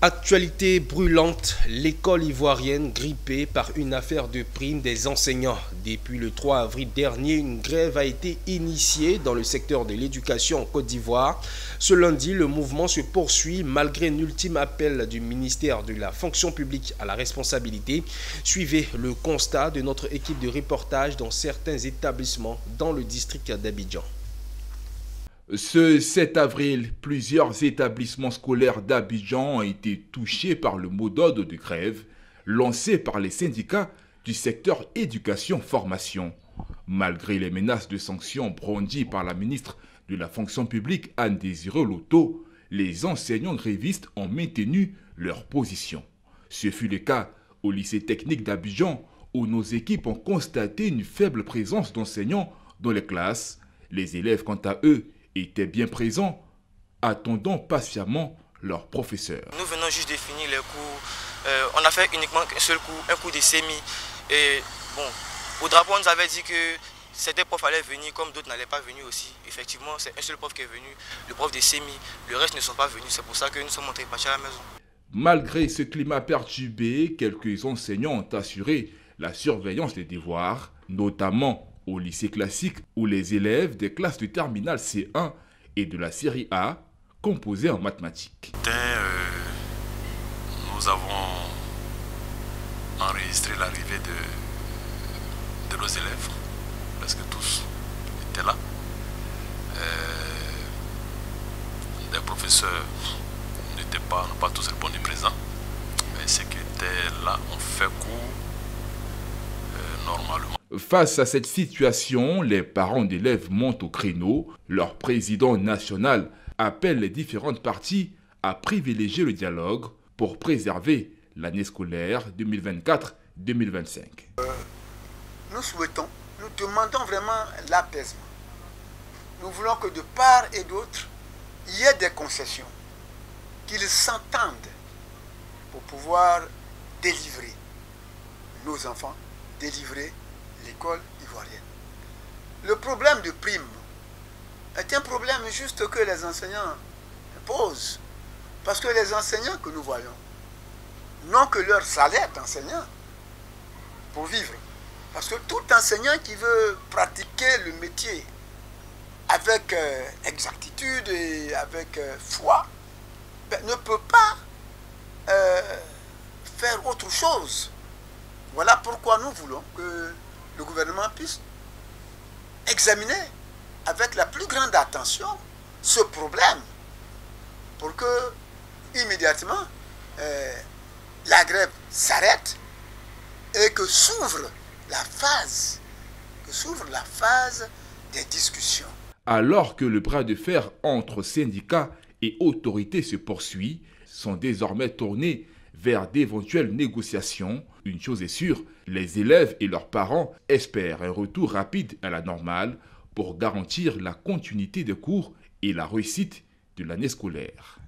Actualité brûlante, l'école ivoirienne grippée par une affaire de prime des enseignants. Depuis le 3 avril dernier, une grève a été initiée dans le secteur de l'éducation en Côte d'Ivoire. Ce lundi, le mouvement se poursuit malgré un ultime appel du ministère de la fonction publique à la responsabilité. Suivez le constat de notre équipe de reportage dans certains établissements dans le district d'Abidjan. Ce 7 avril, plusieurs établissements scolaires d'Abidjan ont été touchés par le mot d'ordre de grève lancé par les syndicats du secteur éducation-formation. Malgré les menaces de sanctions brandies par la ministre de la fonction publique Anne-Désirée Loto, les enseignants grévistes ont maintenu leur position. Ce fut le cas au lycée technique d'Abidjan où nos équipes ont constaté une faible présence d'enseignants dans les classes. Les élèves, quant à eux, étaient bien présents, attendant patiemment leurs professeurs. Nous venons juste de finir les cours. On a fait uniquement un seul cours, un cours de sémi. Et bon, au drapeau, on nous avait dit que certains profs allaient venir, comme d'autres n'allaient pas venir aussi. Effectivement, c'est un seul prof qui est venu, le prof de sémi. Le reste ne sont pas venus. C'est pour ça que nous sommes montés partir à la maison. Malgré ce climat perturbé, quelques enseignants ont assuré la surveillance des devoirs, notamment au lycée classique où les élèves des classes de terminale C1 et de la série A composaient en mathématiques. Nous avons enregistré l'arrivée de nos élèves, parce que tous étaient là. Les professeurs n'ont pas tous répondu présents, mais ceux qui étaient là ont fait cours normalement. Face à cette situation, les parents d'élèves montent au créneau. Leur président national appelle les différentes parties à privilégier le dialogue pour préserver l'année scolaire 2024-2025. Nous souhaitons, nous demandons vraiment l'apaisement. Nous voulons que de part et d'autre, il y ait des concessions, qu'ils s'entendent pour pouvoir délivrer nos enfants, délivrer l'école ivoirienne. Le problème de prime est un problème juste que les enseignants posent. Parce que les enseignants que nous voyons n'ont que leur salaire d'enseignant pour vivre. Parce que tout enseignant qui veut pratiquer le métier avec exactitude et avec foi ne peut pas faire autre chose. Voilà pourquoi nous voulons que le gouvernement puisse examiner avec la plus grande attention ce problème pour que immédiatement la grève s'arrête et que s'ouvre la phase des discussions. Alors que le bras de fer entre syndicats et autorités se poursuit, sont désormais tournés vers d'éventuelles négociations. Une chose est sûre, les élèves et leurs parents espèrent un retour rapide à la normale pour garantir la continuité des cours et la réussite de l'année scolaire.